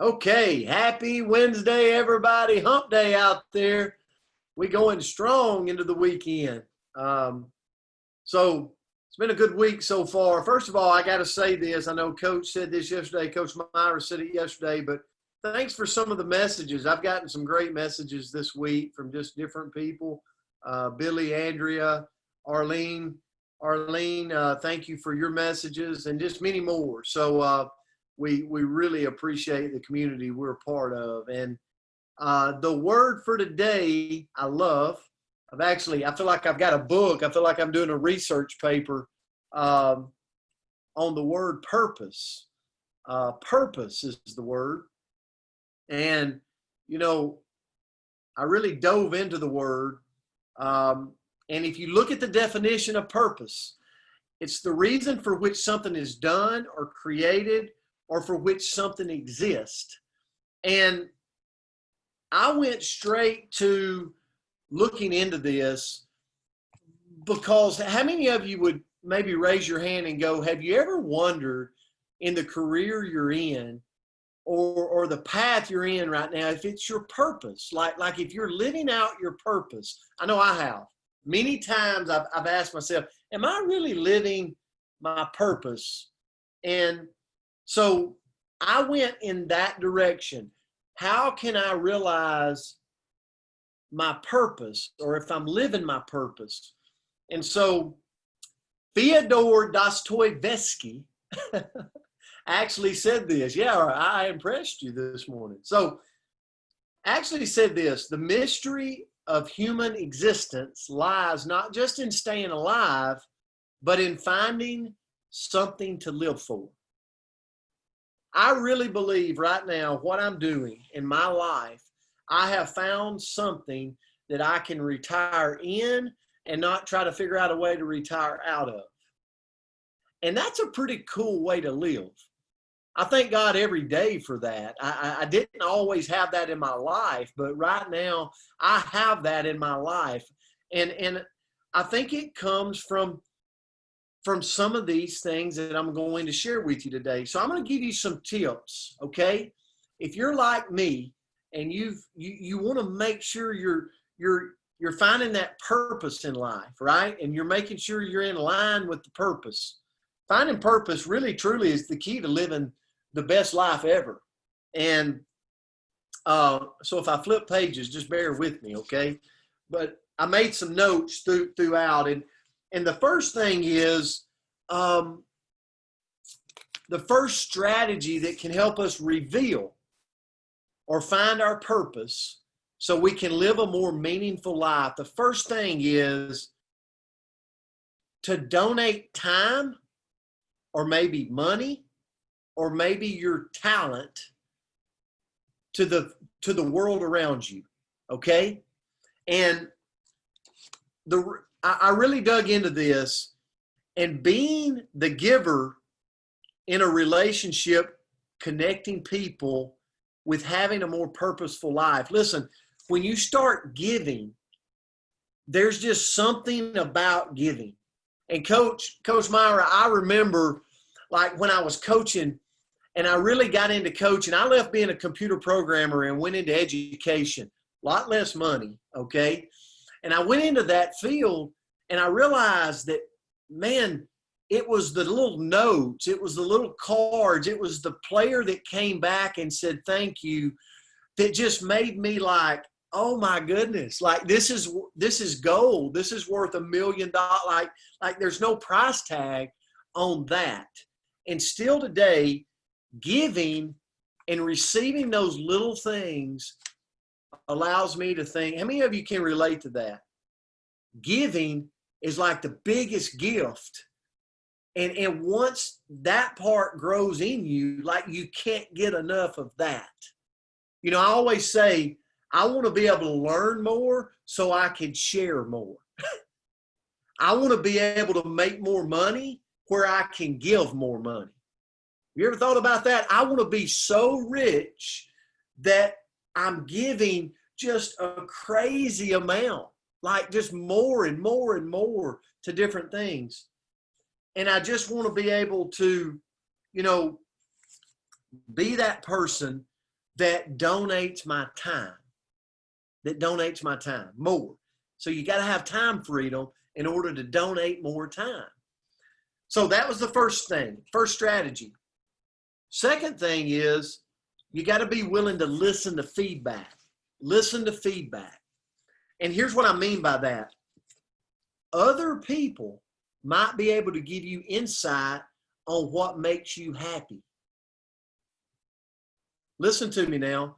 Okay, happy Wednesday, everybody. Hump day out there. We going strong into the weekend. Um, so it's been a good week so far. First of all, I got to say this. I know Coach said this yesterday. Coach Myra said it yesterday, but thanks for some of the messages. I've gotten some great messages this week from just different people. Billy, Andrea, Arlene. Arlene, thank you for your messages and just many more. So we really appreciate the community we're a part of. And the word for today, I love. I feel like I've got a book. I feel like I'm doing a research paper um, on the word purpose. Purpose is the word. And, you know, I really dove into the word. And if you look at the definition of purpose, it's the reason for which something is done or created or for which something exists. And I went straight to looking into this because how many of you would maybe raise your hand and go, have you ever wondered in the career you're in or the path you're in right now, if it's your purpose, like if you're living out your purpose? I know I have. Many times I've asked myself, am I really living my purpose? And so I went in that direction. How can I realize my purpose, or if I'm living my purpose? And so Fyodor Dostoevsky actually said this. Yeah, I impressed you this morning. So actually said this: the mystery of human existence lies not just in staying alive, but in finding something to live for. I really believe right now what I'm doing in my life, I have found something that I can retire in and not try to figure out a way to retire out of. And that's a pretty cool way to live. I thank God every day for that. I didn't always have that in my life, but right now I have that in my life. And I think it comes from some of these things that I'm going to share with you today. So I'm going to give you some tips, okay? If you're like me and you want to make sure you're finding that purpose in life, right? And you're making sure you're in line with the purpose. Finding purpose really truly is the key to living the best life ever. And so if I flip pages, just bear with me, okay? But I made some notes throughout, and the first thing is the first strategy that can help us reveal or find our purpose so we can live a more meaningful life. The first thing is to donate time or maybe money or maybe your talent to the world around you, okay? And I really dug into this, and being the giver in a relationship, connecting people with having a more purposeful life. Listen, when you start giving, there's just something about giving. And Coach Myra, I remember like when I was coaching and I really got into coaching, I left being a computer programmer and went into education, a lot less money, okay? And I went into that field and I realized that, man, it was the little notes, it was the little cards, it was the player that came back and said thank you that just made me like, oh my goodness, like this is gold. This is worth $1 million. Like there's no price tag on that. And still today, giving and receiving those little things allows me to think, how many of you can relate to that? Giving is like the biggest gift. And once that part grows in you, like you can't get enough of that. You know, I always say, I want to be able to learn more so I can share more. I want to be able to make more money where I can give more money. You ever thought about that? I want to be so rich that I'm giving just a crazy amount, like just more and more and more to different things. And I just want to be able to, you know, be that person that donates my time, more. So you got to have time freedom in order to donate more time. So that was the first thing, first strategy. Second thing is you got to be willing to listen to feedback. Listen to feedback. And here's what I mean by that. Other people might be able to give you insight on what makes you happy. Listen to me now.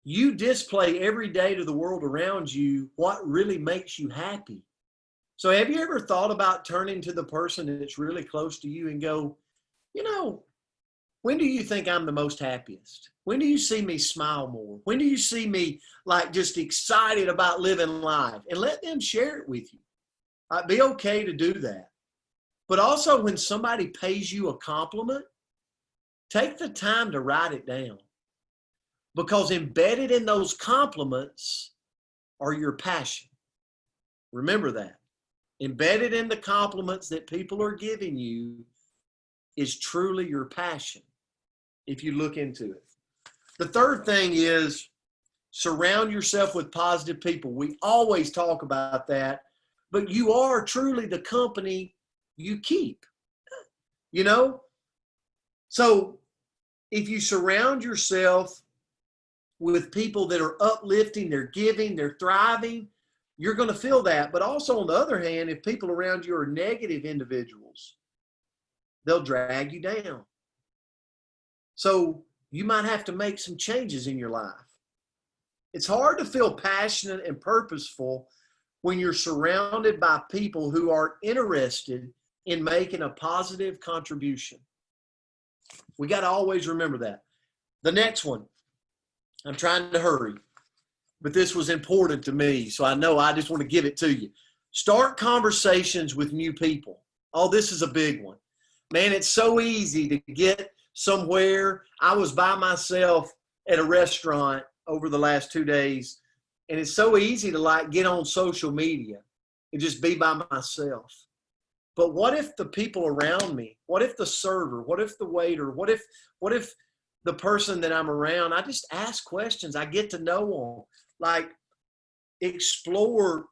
You display every day to the world around you what really makes you happy. So have you ever thought about turning to the person that's really close to you and go, you know, when do you think I'm the most happiest? When do you see me smile more? When do you see me like just excited about living life? And let them share it with you. It'd be okay to do that. But also when somebody pays you a compliment, take the time to write it down. Because embedded in those compliments are your passion. Remember that. Embedded in the compliments that people are giving you is truly your passion, if you look into it. The third thing is surround yourself with positive people. We always talk about that, but you are truly the company you keep, you know? So if you surround yourself with people that are uplifting, they're giving, they're thriving, you're going to feel that. But also on the other hand, if people around you are negative individuals, they'll drag you down. So you might have to make some changes in your life. It's hard to feel passionate and purposeful when you're surrounded by people who are interested in making a positive contribution. We got to always remember that. The next one, I'm trying to hurry, but this was important to me, so I know I just want to give it to you. Start conversations with new people. Oh, this is a big one. Man, it's so easy to get somewhere. I was by myself at a restaurant over the last 2 days, and it's so easy to like get on social media and just be by myself. But what if the people around me, what if the server, what if the waiter, what if the person that I'm around, I just ask questions. I get to know them. Like explore,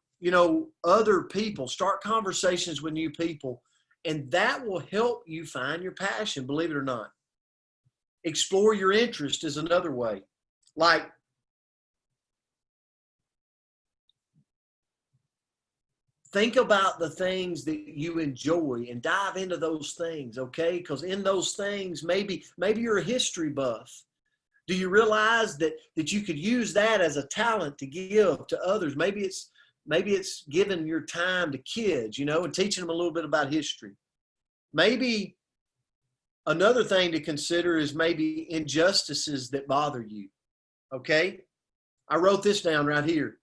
other people, start conversations with new people, and that will help you find your passion, believe it or not. Explore your interest is another way. Like think about the things that you enjoy and dive into those things, okay? Because in those things, maybe you're a history buff. Do you realize that you could use that as a talent to give to others? Maybe it's giving your time to kids, and teaching them a little bit about history. Maybe another thing to consider is maybe injustices that bother you, okay? I wrote this down right here.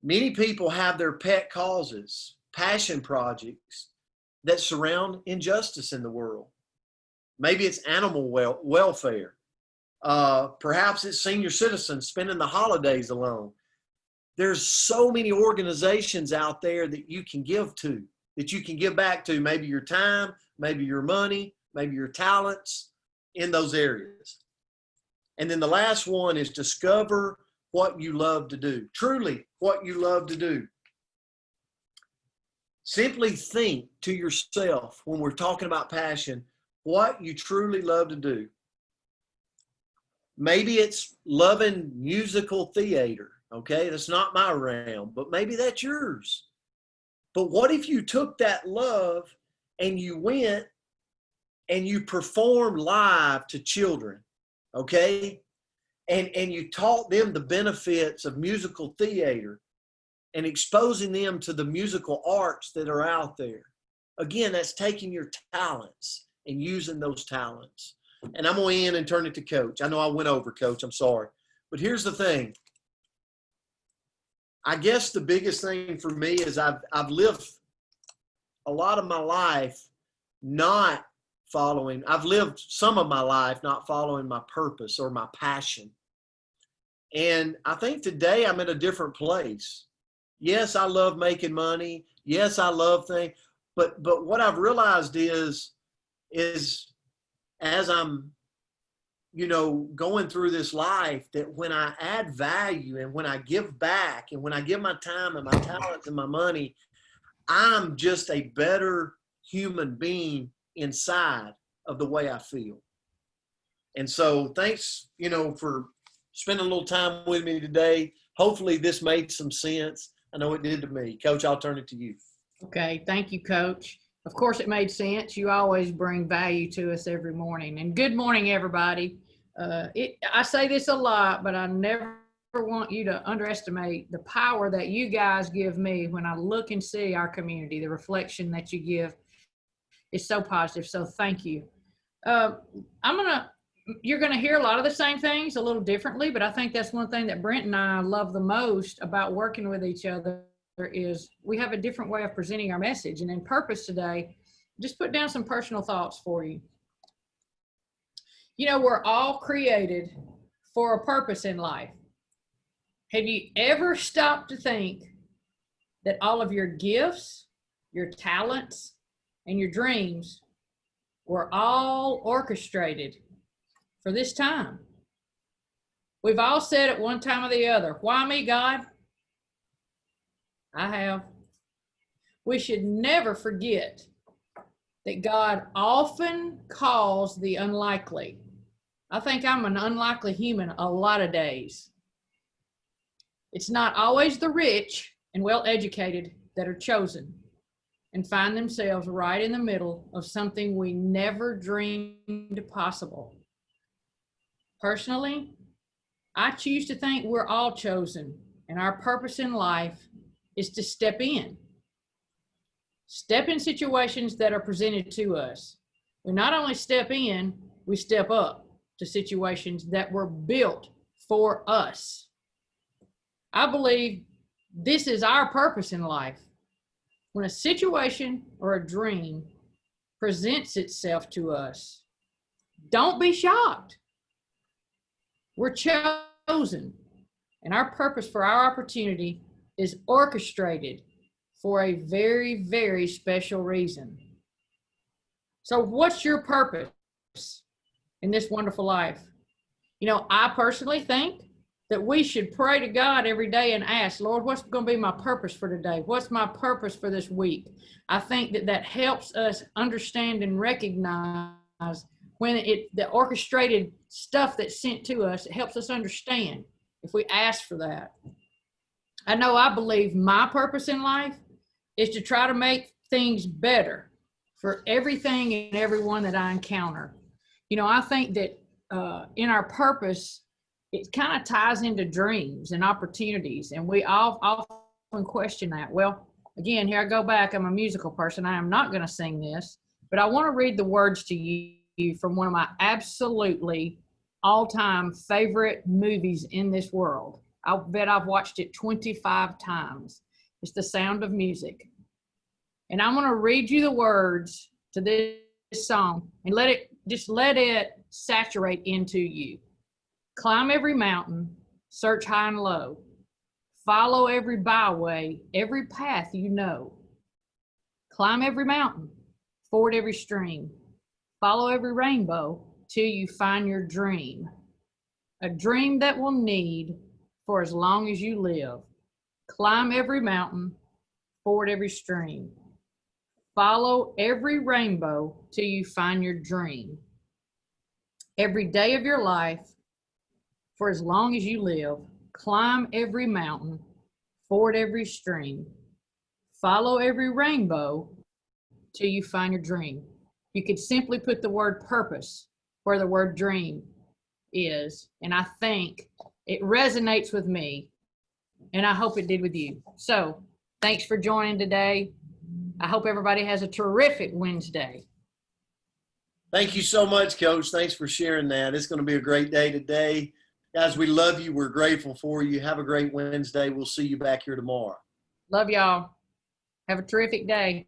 Many people have their pet causes, passion projects that surround injustice in the world. Maybe it's animal welfare. Perhaps it's senior citizens spending the holidays alone. There's so many organizations out there that you can give to, that you can give back to, maybe your time, maybe your money, maybe your talents in those areas. And then the last one is discover what you love to do, truly what you love to do. Simply think to yourself when we're talking about passion, what you truly love to do. Maybe it's loving musical theater, okay? That's not my realm, but maybe that's yours. But what if you took that love and you went and you performed live to children, okay? And you taught them the benefits of musical theater and exposing them to the musical arts that are out there. Again, that's taking your talents and using those talents. And I'm going to end and turn it to Coach. I know I went over, Coach. I'm sorry. But here's the thing. I guess the biggest thing for me is I've lived a lot of my life not following. I've lived some of my life not following my purpose or my passion. And I think today I'm in a different place. Yes, I love making money. Yes, I love things. But what I've realized is as I'm going through this life, that when I add value and when I give back and when I give my time and my talents and my money, I'm just a better human being inside of the way I feel. And so thanks, for spending a little time with me today. Hopefully this made some sense. I know it did to me. Coach, I'll turn it to you. Okay. Thank you, Coach. Of course it made sense. You always bring value to us every morning. And good morning, everybody. I say this a lot, but I never want you to underestimate the power that you guys give me when I look and see our community. The reflection that you give is so positive. So thank you. You're going to hear a lot of the same things a little differently, but I think that's one thing that Brent and I love the most about working with each other is we have a different way of presenting our message. And in purpose today, just put down some personal thoughts for you. We're all created for a purpose in life. Have you ever stopped to think that all of your gifts, your talents, and your dreams were all orchestrated for this time? We've all said at one time or the other, why me, God? I have. We should never forget that God often calls the unlikely. I think I'm an unlikely human a lot of days. It's not always the rich and well-educated that are chosen and find themselves right in the middle of something we never dreamed possible. Personally, I choose to think we're all chosen, and our purpose in life is to step in situations that are presented to us. We not only step in, we step up to situations that were built for us. I believe this is our purpose in life. When a situation or a dream presents itself to us, don't be shocked. We're chosen, and our purpose for our opportunity is orchestrated for a very, very special reason. So what's your purpose in this wonderful life? I personally think that we should pray to God every day and ask, Lord, what's going to be my purpose for today? What's my purpose for this week? I think that helps us understand and recognize when the orchestrated stuff that's sent to us, it helps us understand if we ask for that. I believe my purpose in life is to try to make things better for everything and everyone that I encounter. I think that in our purpose, it kind of ties into dreams and opportunities, and we all often question that. Well, again, here I go back. I'm a musical person. I am not going to sing this, but I want to read the words to you from one of my absolutely all-time favorite movies in this world. I'll bet I've watched it 25 times. It's The Sound of Music. And I'm going to read you the words to this song and let it saturate into you. Climb every mountain, search high and low. Follow every byway, every path you know. Climb every mountain, ford every stream. Follow every rainbow till you find your dream. A dream that will need for as long as you live. Climb every mountain, ford every stream. Follow every rainbow till you find your dream. Every day of your life, for as long as you live, climb every mountain, ford every stream. Follow every rainbow till you find your dream. You could simply put the word purpose where the word dream is, and I think it resonates with me, and I hope it did with you. So thanks for joining today. I hope everybody has a terrific Wednesday. Thank you so much, Coach. Thanks for sharing that. It's going to be a great day today. Guys, we love you. We're grateful for you. Have a great Wednesday. We'll see you back here tomorrow. Love y'all. Have a terrific day.